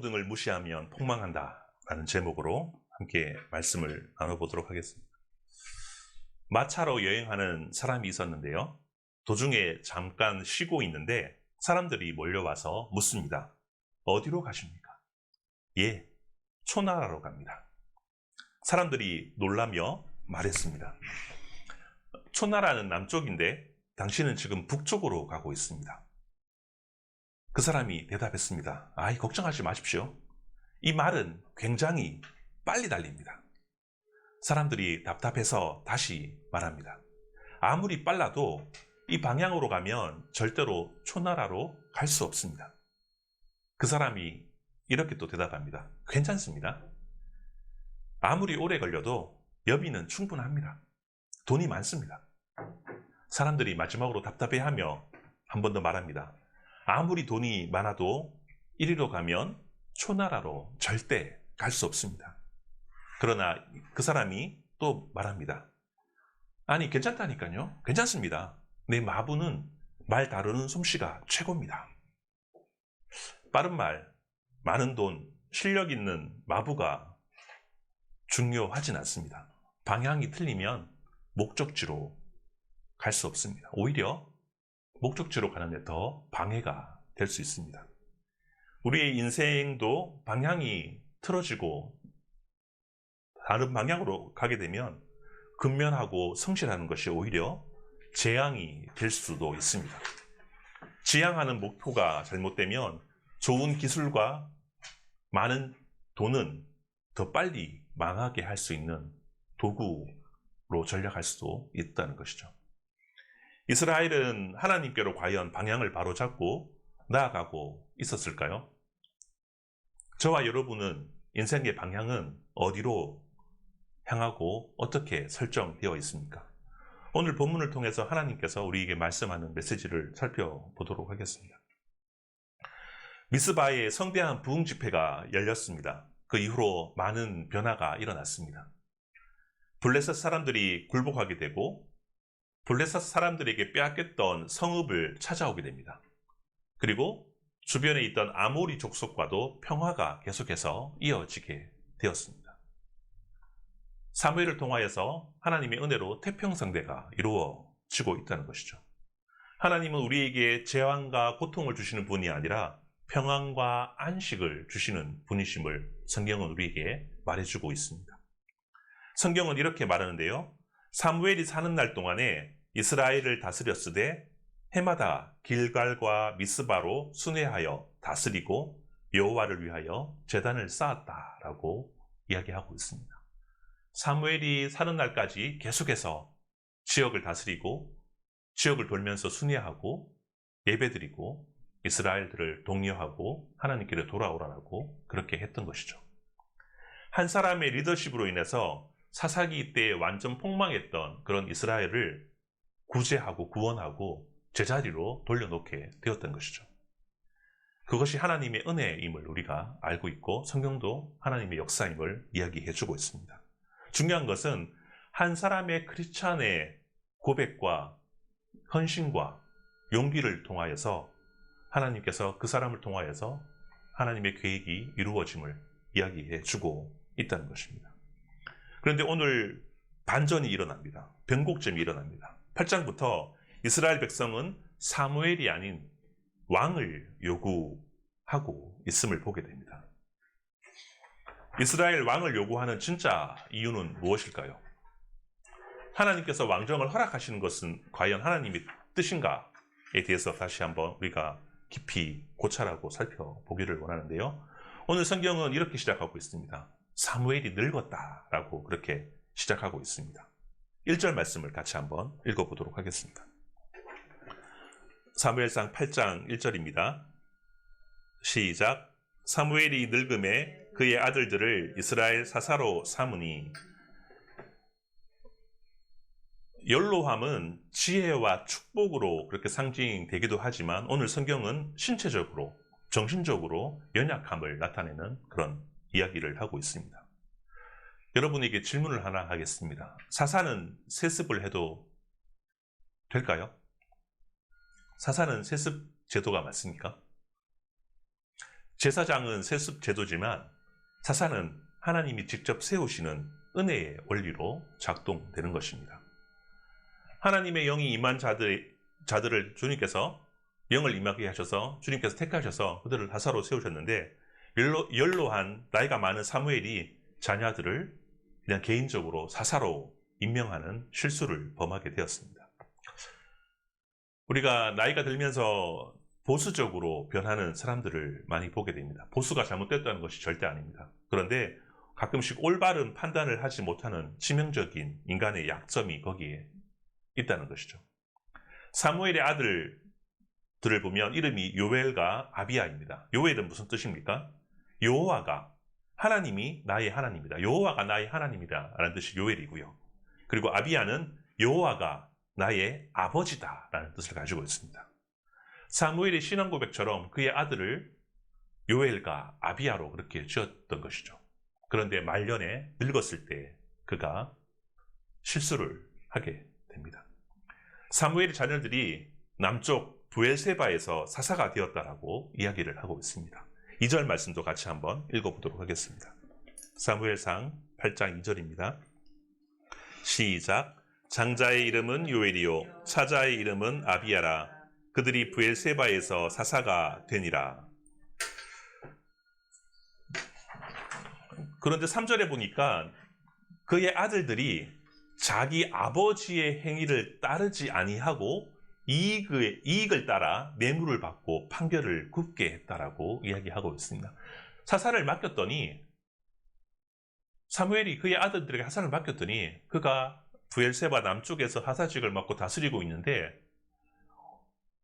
등을 무시하면 폭망한다 라는 제목으로 함께 말씀을 나눠보도록 하겠습니다. 마차로 여행하는 사람이 있었는데요. 도중에 잠깐 쉬고 있는데 사람들이 몰려와서 묻습니다. 어디로 가십니까? 예, 초나라로 갑니다. 사람들이 놀라며 말했습니다. 초나라는 남쪽인데 당신은 지금 북쪽으로 가고 있습니다. 그 사람이 대답했습니다. 아이, 걱정하지 마십시오. 이 말은 굉장히 빨리 달립니다. 사람들이 답답해서 다시 말합니다. 아무리 빨라도 이 방향으로 가면 절대로 초나라로 갈 수 없습니다. 그 사람이 이렇게 또 대답합니다. 괜찮습니다. 아무리 오래 걸려도 여비는 충분합니다. 돈이 많습니다. 사람들이 마지막으로 답답해하며 한 번 더 말합니다. 아무리 돈이 많아도 이리로 가면 초나라로 절대 갈 수 없습니다. 그러나 그 사람이 또 말합니다. 아니, 괜찮다니까요. 괜찮습니다. 내 마부는 말 다루는 솜씨가 최고입니다. 빠른 말, 많은 돈, 실력 있는 마부가 중요하진 않습니다. 방향이 틀리면 목적지로 갈 수 없습니다. 오히려 목적지로 가는 데 더 방해가 될 수 있습니다. 우리의 인생도 방향이 틀어지고 다른 방향으로 가게 되면 근면하고 성실하는 것이 오히려 재앙이 될 수도 있습니다. 지향하는 목표가 잘못되면 좋은 기술과 많은 돈은 더 빨리 망하게 할 수 있는 도구로 전락할 수도 있다는 것이죠. 이스라엘은 하나님께로 과연 방향을 바로잡고 나아가고 있었을까요? 저와 여러분은 인생의 방향은 어디로 향하고 어떻게 설정되어 있습니까? 오늘 본문을 통해서 하나님께서 우리에게 말씀하는 메시지를 살펴보도록 하겠습니다. 미스바에 성대한 부흥 집회가 열렸습니다. 그 이후로 많은 변화가 일어났습니다. 블레셋 사람들이 굴복하게 되고 블레셋 사람들에게 빼앗겼던 성읍을 찾아오게 됩니다. 그리고 주변에 있던 아모리 족속과도 평화가 계속해서 이어지게 되었습니다. 사무엘을 통하여서 하나님의 은혜로 태평성대가 이루어지고 있다는 것이죠. 하나님은 우리에게 재앙과 고통을 주시는 분이 아니라 평안과 안식을 주시는 분이심을 성경은 우리에게 말해주고 있습니다. 성경은 이렇게 말하는데요. 사무엘이 사는 날 동안에 이스라엘을 다스렸으되 해마다 길갈과 미스바로 순회하여 다스리고 여호와를 위하여 제단을 쌓았다라고 이야기하고 있습니다. 사무엘이 사는 날까지 계속해서 지역을 다스리고 지역을 돌면서 순회하고 예배드리고 이스라엘들을 독려하고 하나님께로 돌아오라고 그렇게 했던 것이죠. 한 사람의 리더십으로 인해서 사사기 때에 완전 폭망했던 그런 이스라엘을 구제하고 구원하고 제자리로 돌려놓게 되었던 것이죠. 그것이 하나님의 은혜임을 우리가 알고 있고 성경도 하나님의 역사임을 이야기해주고 있습니다. 중요한 것은 한 사람의 크리스찬의 고백과 헌신과 용기를 통하여서 하나님께서 그 사람을 통하여서 하나님의 계획이 이루어짐을 이야기해주고 있다는 것입니다. 그런데 오늘 반전이 일어납니다. 변곡점이 일어납니다. 8장부터 이스라엘 백성은 사무엘이 아닌 왕을 요구하고 있음을 보게 됩니다. 이스라엘 왕을 요구하는 진짜 이유는 무엇일까요? 하나님께서 왕정을 허락하시는 것은 과연 하나님의 뜻인가에 대해서 다시 한번 우리가 깊이 고찰하고 살펴보기를 원하는데요. 오늘 성경은 이렇게 시작하고 있습니다. 사무엘이 늙었다라고 그렇게 시작하고 있습니다. 1절 말씀을 같이 한번 읽어보도록 하겠습니다. 사무엘상 8장 1절입니다. 시작. 사무엘이 늙음에 그의 아들들을 이스라엘 사사로 삼으니. 연로함은 지혜와 축복으로 그렇게 상징되기도 하지만 오늘 성경은 신체적으로, 정신적으로 연약함을 나타내는 그런 이야기를 하고 있습니다. 여러분에게 질문을 하나 하겠습니다. 사사는 세습을 해도 될까요? 사사는 세습 제도가 맞습니까? 제사장은 세습 제도지만 사사는 하나님이 직접 세우시는 은혜의 원리로 작동되는 것입니다. 하나님의 영이 임한 자들을 주님께서 영을 임하게 하셔서 주님께서 택하셔서 그들을 사사로 세우셨는데 연로한 나이가 많은 사무엘이 자녀들을 그냥 개인적으로 사사로 임명하는 실수를 범하게 되었습니다. 우리가 나이가 들면서 보수적으로 변하는 사람들을 많이 보게 됩니다. 보수가 잘못됐다는 것이 절대 아닙니다. 그런데 가끔씩 올바른 판단을 하지 못하는 치명적인 인간의 약점이 거기에 있다는 것이죠. 사무엘의 아들들을 보면 이름이 요엘과 아비야입니다. 요엘은 무슨 뜻입니까? 여호와가 하나님이 나의 하나님이다. 여호와가 나의 하나님이다 라는 뜻이 요엘이고요. 그리고 아비야는 여호와가 나의 아버지다 라는 뜻을 가지고 있습니다. 사무엘의 신앙 고백처럼 그의 아들을 요엘과 아비야로 그렇게 지었던 것이죠. 그런데 말년에 늙었을 때 그가 실수를 하게 됩니다. 사무엘의 자녀들이 남쪽 브엘세바에서 사사가 되었다라고 이야기를 하고 있습니다. 2절 말씀도 같이 한번 읽어보도록 하겠습니다. 사무엘상 8장 2절입니다. 시작. 장자의 이름은 요엘이요 차자의 이름은 아비야라. 그들이 브엘세바에서 사사가 되니라. 그런데 3절에 보니까 그의 아들들이 자기 아버지의 행위를 따르지 아니하고 이익을 따라 뇌물을 받고 판결을 굽게 했다라고 이야기하고 있습니다. 사사를 맡겼더니 사무엘이 그의 아들들에게 사사를 맡겼더니 그가 브엘세바 남쪽에서 하사직을 맡고 다스리고 있는데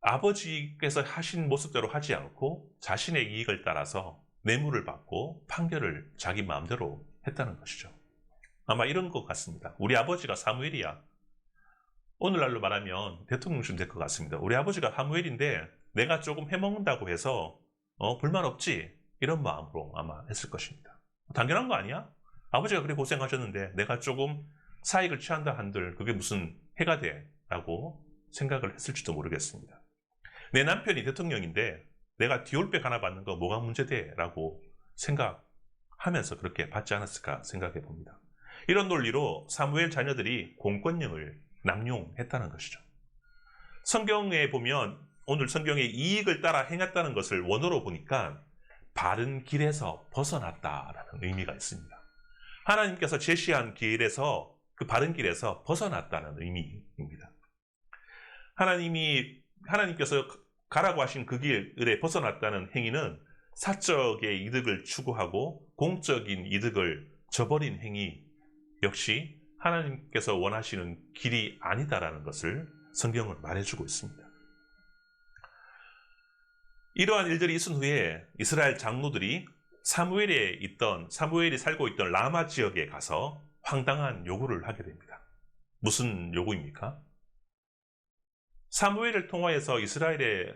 아버지께서 하신 모습대로 하지 않고 자신의 이익을 따라서 뇌물을 받고 판결을 자기 마음대로 했다는 것이죠. 아마 이런 것 같습니다. 우리 아버지가 사무엘이야. 오늘날로 말하면 대통령쯤 될 것 같습니다. 우리 아버지가 사무엘인데 내가 조금 해먹는다고 해서 불만 없지? 이런 마음으로 아마 했을 것입니다. 당연한 거 아니야? 아버지가 그렇게 고생하셨는데 내가 조금 사익을 취한다 한들 그게 무슨 해가 돼? 라고 생각을 했을지도 모르겠습니다. 내 남편이 대통령인데 내가 디올백 하나 받는 거 뭐가 문제돼? 라고 생각하면서 그렇게 받지 않았을까 생각해 봅니다. 이런 논리로 사무엘 자녀들이 공권력을 남용했다는 것이죠. 성경에 보면 오늘 성경의 이익을 따라 행했다는 것을 원어로 보니까 바른 길에서 벗어났다라는 의미가 있습니다. 하나님께서 제시한 길에서 그 바른 길에서 벗어났다는 의미입니다. 하나님께서 가라고 하신 그 길에 벗어났다는 행위는 사적의 이득을 추구하고 공적인 이득을 저버린 행위 역시 하나님께서 원하시는 길이 아니다라는 것을 성경은 말해주고 있습니다. 이러한 일들이 있은 후에 이스라엘 장로들이 사무엘이 살고 있던 라마 지역에 가서 황당한 요구를 하게 됩니다. 무슨 요구입니까? 사무엘을 통하여서 이스라엘의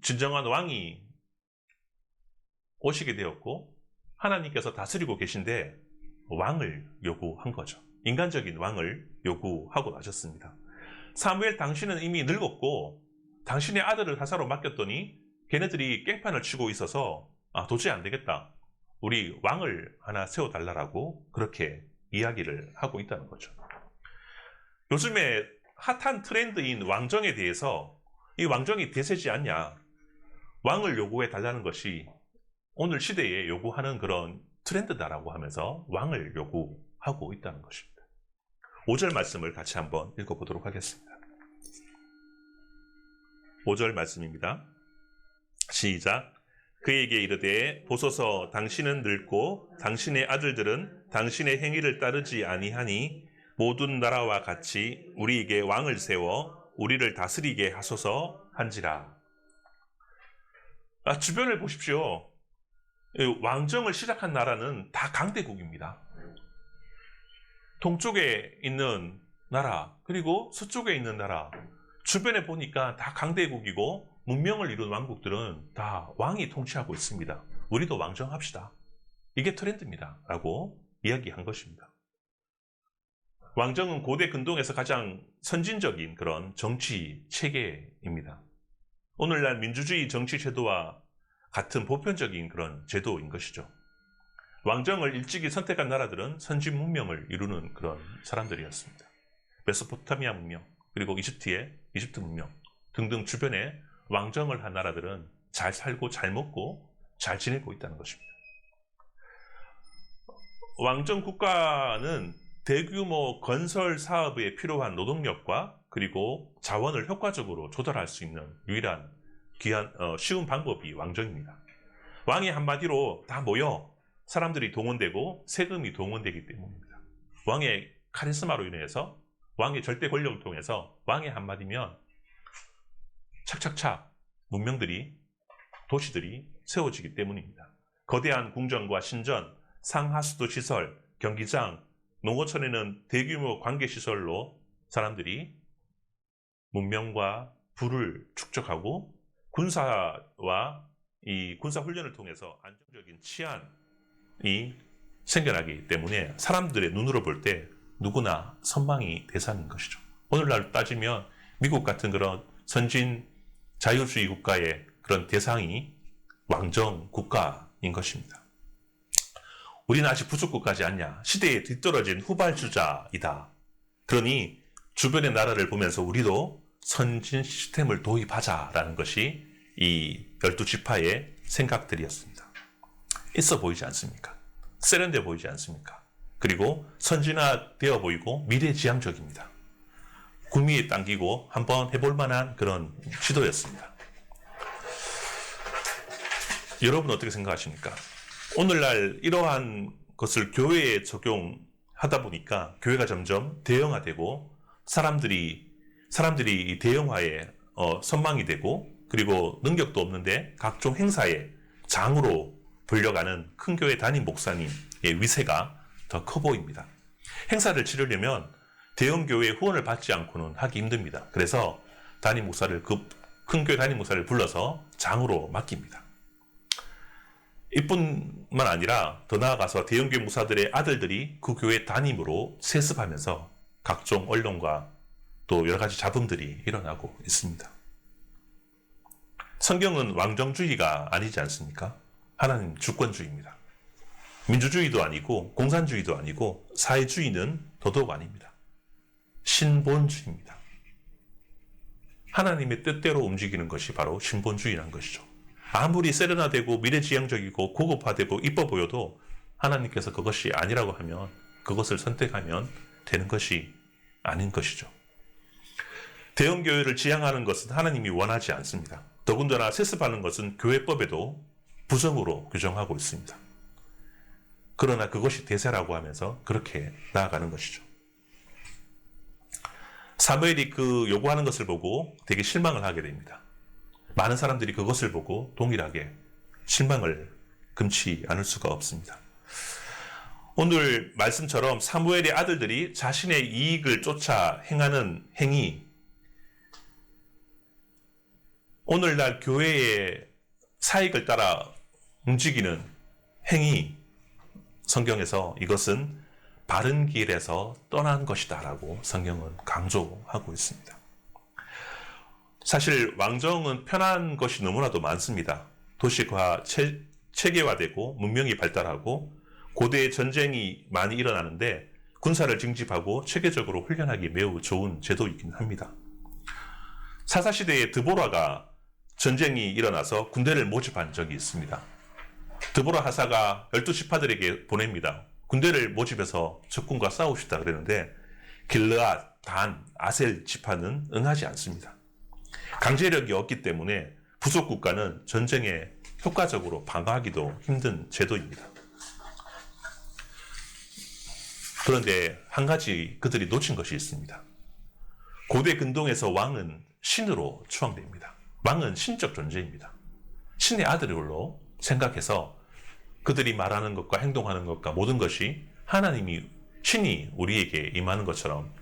진정한 왕이 오시게 되었고 하나님께서 다스리고 계신데 왕을 요구한 거죠. 인간적인 왕을 요구하고 나셨습니다. 사무엘 당신은 이미 늙었고 당신의 아들을 사사로 맡겼더니 걔네들이 깽판을 치고 있어서 도저히 안 되겠다. 우리 왕을 하나 세워달라고 그렇게 이야기를 하고 있다는 거죠. 요즘에 핫한 트렌드인 왕정에 대해서 이 왕정이 대세지 않냐. 왕을 요구해 달라는 것이 오늘 시대에 요구하는 그런 트렌드다라고 하면서 왕을 요구하고 있다는 것입니다. 5절 말씀을 같이 한번 읽어보도록 하겠습니다. 5절 말씀입니다. 시작. 그에게 이르되 보소서 당신은 늙고 당신의 아들들은 당신의 행위를 따르지 아니하니 모든 나라와 같이 우리에게 왕을 세워 우리를 다스리게 하소서 한지라. 주변을 보십시오. 왕정을 시작한 나라는 다 강대국입니다. 동쪽에 있는 나라 그리고 서쪽에 있는 나라 주변에 보니까 다 강대국이고 문명을 이룬 왕국들은 다 왕이 통치하고 있습니다. 우리도 왕정합시다. 이게 트렌드입니다. 라고 이야기한 것입니다. 왕정은 고대 근동에서 가장 선진적인 그런 정치 체계입니다. 오늘날 민주주의 정치 제도와 같은 보편적인 그런 제도인 것이죠. 왕정을 일찍이 선택한 나라들은 선진 문명을 이루는 그런 사람들이었습니다. 메소포타미아 문명, 그리고 이집트 문명 등등 주변에 왕정을 한 나라들은 잘 살고 잘 먹고 잘 지내고 있다는 것입니다. 왕정 국가는 대규모 건설 사업에 필요한 노동력과 그리고 자원을 효과적으로 조달할 수 있는 유일한 쉬운 방법이 왕정입니다. 왕이 한마디로 다 모여 사람들이 동원되고 세금이 동원되기 때문입니다. 왕의 카리스마로 인해서 왕의 절대 권력을 통해서 왕의 한마디면 착착착 문명들이 도시들이 세워지기 때문입니다. 거대한 궁전과 신전, 상하수도 시설, 경기장, 농어촌에는 대규모 관계시설로 사람들이 문명과 부를 축적하고 군사와 이 군사훈련을 통해서 안정적인 치안이 생겨나기 때문에 사람들의 눈으로 볼 때 누구나 선망의 대상인 것이죠. 오늘날 따지면 미국 같은 그런 선진 자유주의 국가의 그런 대상이 왕정 국가인 것입니다. 우리는 아직 부속국가지 않냐? 시대에 뒤떨어진 후발주자이다. 그러니 주변의 나라를 보면서 우리도 선진 시스템을 도입하자라는 것이 이 12지파의 생각들이었습니다. 있어 보이지 않습니까? 세련돼 보이지 않습니까? 그리고 선진화되어 보이고 미래지향적입니다. 구미에 당기고 한번 해볼 만한 그런 시도였습니다. 여러분 어떻게 생각하십니까? 오늘날 이러한 것을 교회에 적용하다 보니까 교회가 점점 대형화되고 사람들이 이 대형화에 선망이 되고 그리고 능력도 없는데 각종 행사에 장으로 불려가는 큰 교회 담임 목사님의 위세가 더 커 보입니다. 행사를 치르려면 대형 교회의 후원을 받지 않고는 하기 힘듭니다. 그래서 담임 목사를 큰 교회 담임 목사를 불러서 장으로 맡깁니다. 이뿐만 아니라 더 나아가서 대형교회 목사들의 아들들이 그 교회 담임으로 세습하면서 각종 언론과 또 여러 가지 잡음들이 일어나고 있습니다. 성경은 왕정주의가 아니지 않습니까? 하나님 주권주의입니다. 민주주의도 아니고 공산주의도 아니고 사회주의는 더더욱 아닙니다. 신본주의입니다. 하나님의 뜻대로 움직이는 것이 바로 신본주의라는 것이죠. 아무리 세련화되고 미래지향적이고 고급화되고 이뻐 보여도 하나님께서 그것이 아니라고 하면 그것을 선택하면 되는 것이 아닌 것이죠. 대형교회를 지향하는 것은 하나님이 원하지 않습니다. 더군다나 세습하는 것은 교회법에도 부정으로 규정하고 있습니다. 그러나 그것이 대세라고 하면서 그렇게 나아가는 것이죠. 사무엘이 그 요구하는 것을 보고 되게 실망을 하게 됩니다. 많은 사람들이 그것을 보고 동일하게 실망을 금치 않을 수가 없습니다. 오늘 말씀처럼 사무엘의 아들들이 자신의 이익을 쫓아 행하는 행위, 오늘날 교회의 사익을 따라 움직이는 행위, 성경에서 이것은 바른 길에서 떠난 것이다 라고 성경은 강조하고 있습니다. 사실 왕정은 편한 것이 너무나도 많습니다. 도시화, 체계화되고 문명이 발달하고 고대의 전쟁이 많이 일어나는데 군사를 징집하고 체계적으로 훈련하기 매우 좋은 제도이긴 합니다. 사사시대에 드보라가 전쟁이 일어나서 군대를 모집한 적이 있습니다. 드보라 하사가 12지파들에게 보냅니다. 군대를 모집해서 적군과 싸웁시다 그랬는데 길르앗, 단, 아셀 지파는 응하지 않습니다. 강제력이 없기 때문에 부속 국가는 전쟁에 효과적으로 방어하기도 힘든 제도입니다. 그런데 한 가지 그들이 놓친 것이 있습니다. 고대 근동에서 왕은 신으로 추앙됩니다. 왕은 신적 존재입니다. 신의 아들로 생각해서 그들이 말하는 것과 행동하는 것과 모든 것이 하나님이, 신이 우리에게 임하는 것처럼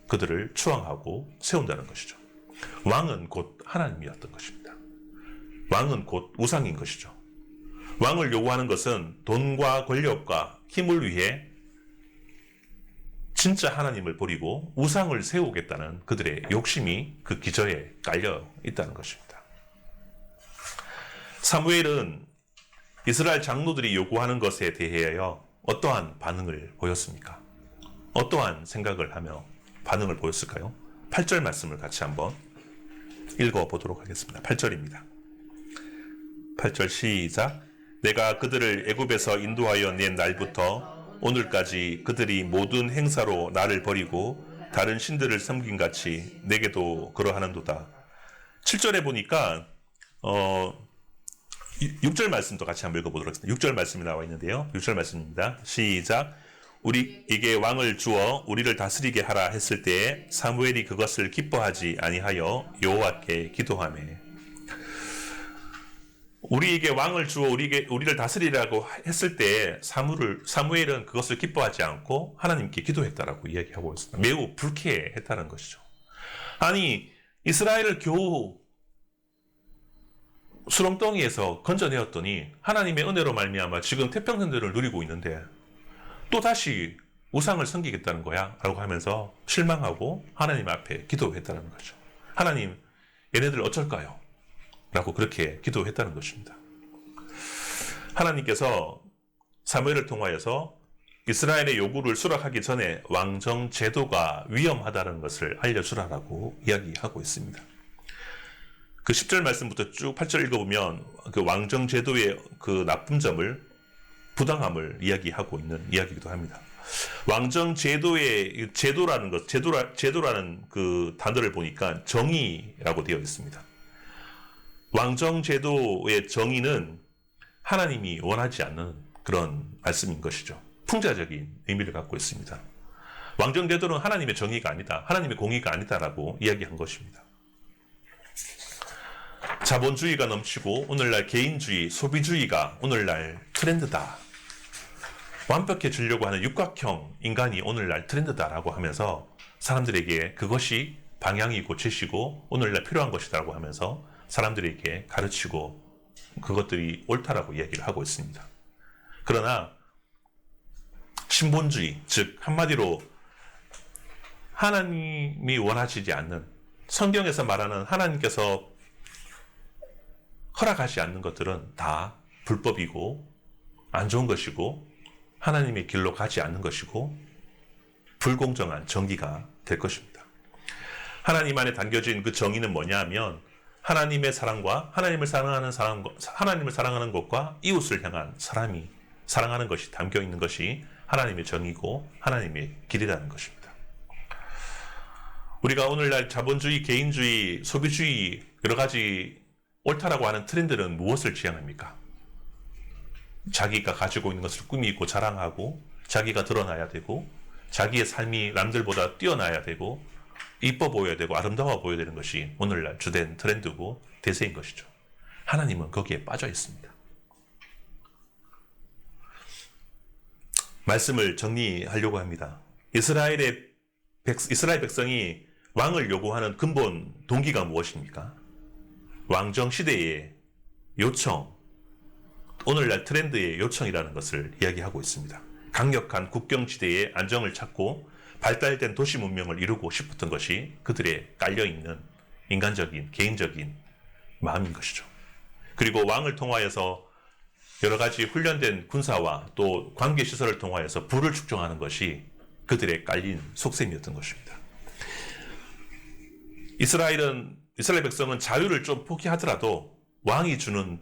그들을 추앙하고 세운다는 것이죠. 왕은 곧 하나님이었던 것입니다. 왕은 곧 우상인 것이죠. 왕을 요구하는 것은 돈과 권력과 힘을 위해 진짜 하나님을 버리고 우상을 세우겠다는 그들의 욕심이 그 기저에 깔려 있다는 것입니다. 사무엘은 이스라엘 장로들이 요구하는 것에 대하여 어떠한 반응을 보였습니까? 어떠한 생각을 하며 반응을 보였을까요? 8절 말씀을 같이 한번 읽어보도록 하겠습니다. 8절입니다. 8절 시작. 내가 그들을 애굽에서 인도하여 낸 날부터 오늘까지 그들이 모든 행사로 나를 버리고 다른 신들을 섬긴 같이 내게도 그러하는도다. 7절에 보니까 6절 말씀도 같이 한번 읽어보도록 하겠습니다. 6절 말씀이 나와 있는데요. 6절 말씀입니다. 시작. 우리에게 왕을 주어 우리를 다스리게 하라 했을 때에 사무엘이 그것을 기뻐하지 아니하여 여호와께 기도하매. 우리에게 왕을 주어 우리를 다스리라고 했을 때 사무엘은 그것을 기뻐하지 않고 하나님께 기도했다라고 이야기하고 있습니다. 매우 불쾌했다는 것이죠. 아니, 이스라엘을 겨우 수렁덩이에서 건져내었더니 하나님의 은혜로 말미암아 지금 태평성대를 누리고 있는데 또 다시 우상을 섬기겠다는 거야 라고 하면서 실망하고 하나님 앞에 기도했다는 거죠. 하나님, 얘네들 어쩔까요? 라고 그렇게 기도했다는 것입니다. 하나님께서 사무엘을 통하여서 이스라엘의 요구를 수락하기 전에 왕정 제도가 위험하다는 것을 알려주라라고 이야기하고 있습니다. 그 10절 말씀부터 쭉 8절 읽어보면 그 왕정 제도의 그 나쁜 점을, 부당함을 이야기하고 있는 이야기이기도 합니다. 왕정 제도의 제도라는 그 단어를 보니까 정의라고 되어 있습니다. 왕정 제도의 정의는 하나님이 원하지 않는 그런 말씀인 것이죠. 풍자적인 의미를 갖고 있습니다. 왕정 제도는 하나님의 정의가 아니다, 하나님의 공의가 아니다라고 이야기한 것입니다. 자본주의가 넘치고 오늘날 개인주의, 소비주의가 오늘날 트렌드다. 완벽해지려고 하는 육각형 인간이 오늘날 트렌드다라고 하면서 사람들에게 그것이 방향이고 제시고 오늘날 필요한 것이다라고 하면서 사람들에게 가르치고 그것들이 옳다라고 이야기를 하고 있습니다. 그러나 신본주의, 즉 한마디로 하나님이 원하시지 않는, 성경에서 말하는 하나님께서 허락하지 않는 것들은 다 불법이고 안 좋은 것이고 하나님의 길로 가지 않는 것이고 불공정한 정의가 될 것입니다. 하나님 안에 담겨진 그 정의는 뭐냐 하면 하나님의 사랑과 하나님을 사랑하는 것과 이웃을 향한 사람이 사랑하는 것이 담겨 있는 것이 하나님의 정의고 하나님의 길이라는 것입니다. 우리가 오늘날 자본주의, 개인주의, 소비주의 여러 가지 옳다라고 하는 트렌드는 무엇을 지향합니까? 자기가 가지고 있는 것을 꾸미고 자랑하고 자기가 드러나야 되고 자기의 삶이 남들보다 뛰어나야 되고 이뻐 보여야 되고 아름다워 보여야 되는 것이 오늘날 주된 트렌드고 대세인 것이죠. 하나님은 거기에 빠져 있습니다. 말씀을 정리하려고 합니다. 이스라엘 백성이 왕을 요구하는 근본 동기가 무엇입니까? 왕정 시대의 요청, 오늘날 트렌드의 요청이라는 것을 이야기하고 있습니다. 강력한 국경지대의 안정을 찾고 발달된 도시 문명을 이루고 싶었던 것이 그들의 깔려있는 인간적인, 개인적인 마음인 것이죠. 그리고 왕을 통하여서 여러 가지 훈련된 군사와 또 관계시설을 통하여서 부를 축적하는 것이 그들의 깔린 속셈이었던 것입니다. 이스라엘 백성은 자유를 좀 포기하더라도 왕이 주는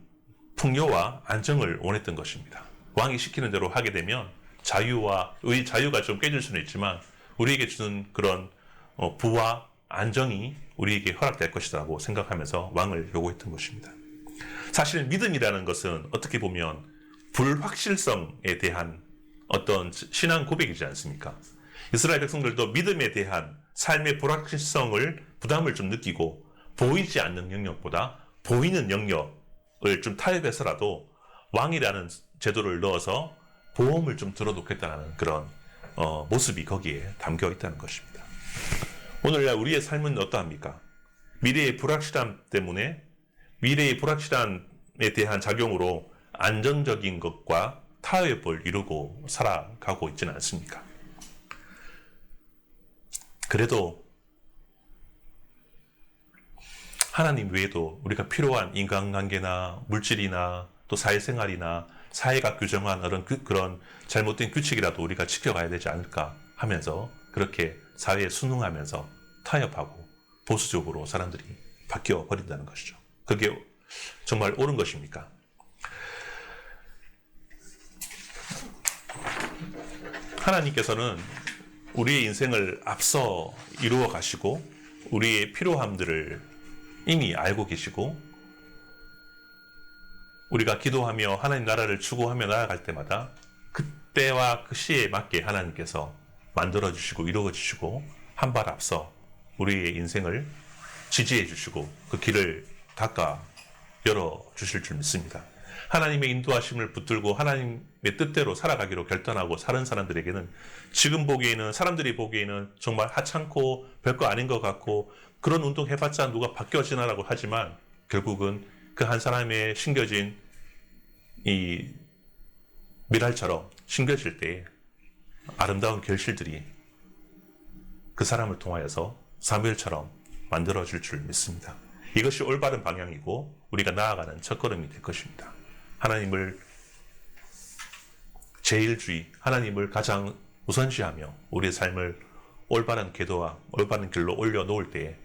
풍요와 안정을 원했던 것입니다. 왕이 시키는 대로 하게 되면 자유가 좀 깨질 수는 있지만 우리에게 주는 그런 부와 안정이 우리에게 허락될 것이라고 생각하면서 왕을 요구했던 것입니다. 사실 믿음이라는 것은 어떻게 보면 불확실성에 대한 어떤 신앙 고백이지 않습니까? 이스라엘 백성들도 믿음에 대한 삶의 불확실성을 부담을 좀 느끼고 보이지 않는 영역보다 보이는 영역을 좀 타협해서라도 왕이라는 제도를 넣어서 보험을 좀 들어놓겠다는 그런 모습이 거기에 담겨 있다는 것입니다. 오늘날 우리의 삶은 어떠합니까? 미래의 불확실함 때문에 미래의 불확실함에 대한 작용으로 안정적인 것과 타협을 이루고 살아가고 있지는 않습니까? 그래도 하나님 외에도 우리가 필요한 인간관계나 물질이나 또 사회생활이나 사회가 규정한 그런 잘못된 규칙이라도 우리가 지켜가야 되지 않을까 하면서 그렇게 사회에 순응하면서 타협하고 보수적으로 사람들이 바뀌어 버린다는 것이죠. 그게 정말 옳은 것입니까? 하나님께서는 우리의 인생을 앞서 이루어 가시고 우리의 필요함들을 이미 알고 계시고 우리가 기도하며 하나님 나라를 추구하며 나아갈 때마다 그때와 그 시에 맞게 하나님께서 만들어주시고 이루어주시고 한 발 앞서 우리의 인생을 지지해 주시고 그 길을 닦아 열어주실 줄 믿습니다. 하나님의 인도하심을 붙들고 하나님의 뜻대로 살아가기로 결단하고 사는 사람들에게는 지금 보기에는 사람들이 보기에는 정말 하찮고 별거 아닌 것 같고 그런 운동 해봤자 누가 바뀌어지나라고 하지만 결국은 그 한 사람의 심겨진 이 미랄처럼 심겨질 때 아름다운 결실들이 그 사람을 통하여서 사무엘처럼 만들어질 줄 믿습니다. 이것이 올바른 방향이고 우리가 나아가는 첫걸음이 될 것입니다. 하나님을 제일주의, 하나님을 가장 우선시하며 우리의 삶을 올바른 궤도와 올바른 길로 올려놓을 때에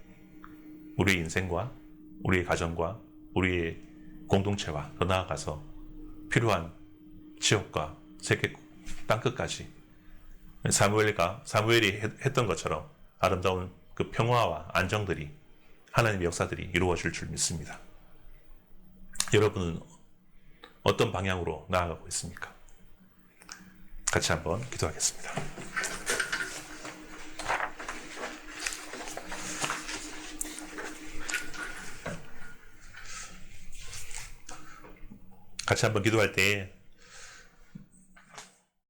우리의 인생과 우리의 가정과 우리의 공동체와 더 나아가서 필요한 지역과 세계 땅끝까지 사무엘이 했던 것처럼 아름다운 그 평화와 안정들이 하나님의 역사들이 이루어질 줄 믿습니다. 여러분은 어떤 방향으로 나아가고 있습니까? 같이 한번 기도하겠습니다. 같이 한번 기도할 때